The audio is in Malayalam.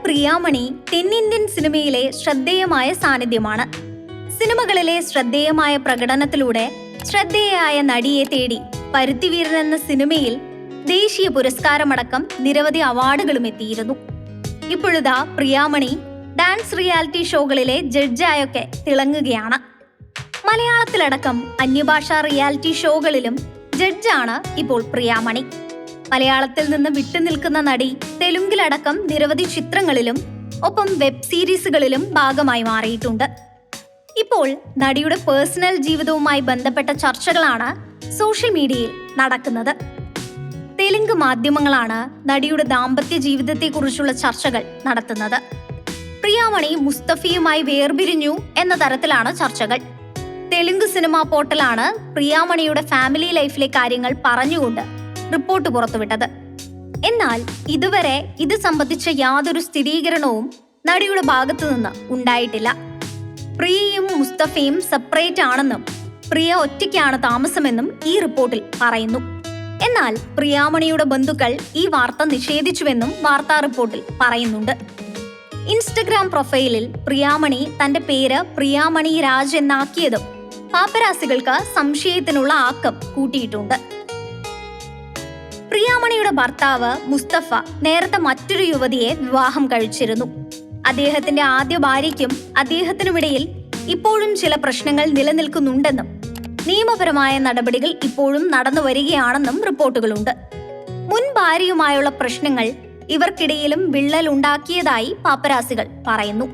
പ്രിയാമണി തെന്നിന്ത്യൻ സിനിമയിലെ ശ്രദ്ധേയമായ സാന്നിധ്യമാണ്. സിനിമകളിലെ ശ്രദ്ധേയമായ പ്രകടനത്തിലൂടെ ശ്രദ്ധേയയായ നടിയെ തേടി പരുത്തിവീരൻ എന്ന സിനിമയിൽ ദേശീയ പുരസ്കാരമടക്കം നിരവധി അവാർഡുകളും എത്തിയിരുന്നു. ഇപ്പോഴിതാ പ്രിയാമണി ഡാൻസ് റിയാലിറ്റി ഷോകളിലെ ജഡ്ജായൊക്കെ തിളങ്ങുകയാണ്. മലയാളത്തിലടക്കം അന്യഭാഷാ റിയാലിറ്റി ഷോകളിലും ജഡ്ജാണ് ഇപ്പോൾ പ്രിയാമണി. മലയാളത്തിൽ നിന്ന് വിട്ടുനിൽക്കുന്ന നടി തെലുങ്കിലടക്കം നിരവധി ചിത്രങ്ങളിലും ഒപ്പം വെബ് സീരീസുകളിലും ഭാഗമായി മാറിയിട്ടുണ്ട്. ഇപ്പോൾ നടിയുടെ പേഴ്സണൽ ജീവിതവുമായി ബന്ധപ്പെട്ട ചർച്ചകളാണ് സോഷ്യൽ മീഡിയയിൽ നടക്കുന്നത്. തെലുങ്ക് മാധ്യമങ്ങളാണ് നടിയുടെ ദാമ്പത്യ ജീവിതത്തെക്കുറിച്ചുള്ള ചർച്ചകൾ നടത്തുന്നത്. പ്രിയാമണി മുസ്തഫയുമായി വേർപിരിഞ്ഞു എന്ന തരത്തിലാണ് ചർച്ചകൾ. തെലുങ്ക് സിനിമാ പോർട്ടലാണ് പ്രിയാമണിയുടെ ഫാമിലി ലൈഫിലെ കാര്യങ്ങൾ പറഞ്ഞുകൊണ്ട് റിപ്പോർട്ട് പുറത്തുവിട്ടത്. എന്നാൽ ഇതുവരെ ഇത് സംബന്ധിച്ച യാതൊരു സ്ഥിരീകരണവും നടിയുടെ ഭാഗത്തു നിന്ന് ഉണ്ടായിട്ടില്ല. പ്രിയയും മുസ്തഫയും സെപ്പറേറ്റ് ആണെന്നും പ്രിയ ഒറ്റയ്ക്കാണ് താമസമെന്നും ഈ റിപ്പോർട്ടിൽ പറയുന്നു. എന്നാൽ പ്രിയാമണിയുടെ ബന്ധുക്കൾ ഈ വാർത്ത നിഷേധിച്ചുവെന്നും വാർത്താ റിപ്പോർട്ടിൽ പറയുന്നുണ്ട്. ഇൻസ്റ്റഗ്രാം പ്രൊഫൈലിൽ പ്രിയാമണി തന്റെ പേര് പ്രിയാമണി രാജ് എന്നാക്കിയതും പാപ്പരാസികൾക്ക് സംശയത്തിനുള്ള ആക്കം കൂട്ടിയിട്ടുണ്ട്. പ്രിയാമണിയുടെ ഭർത്താവ് മുസ്തഫ നേരത്തെ മറ്റൊരു യുവതിയെ വിവാഹം കഴിച്ചിരുന്നു. അദ്ദേഹത്തിന്റെ ആദ്യ ഭാര്യയ്ക്കും അദ്ദേഹത്തിനുമിടയിൽ ഇപ്പോഴും ചില പ്രശ്നങ്ങൾ നിലനിൽക്കുന്നുണ്ടെന്നും നിയമപരമായ നടപടികൾ ഇപ്പോഴും നടന്നു വരികയാണെന്നും റിപ്പോർട്ടുകളുണ്ട്. മുൻ ഭാര്യയുമായുള്ള പ്രശ്നങ്ങൾ ഇവർക്കിടയിലും വിള്ളൽ ഉണ്ടാക്കിയതായി പാപ്പരാസികൾ പറയുന്നു.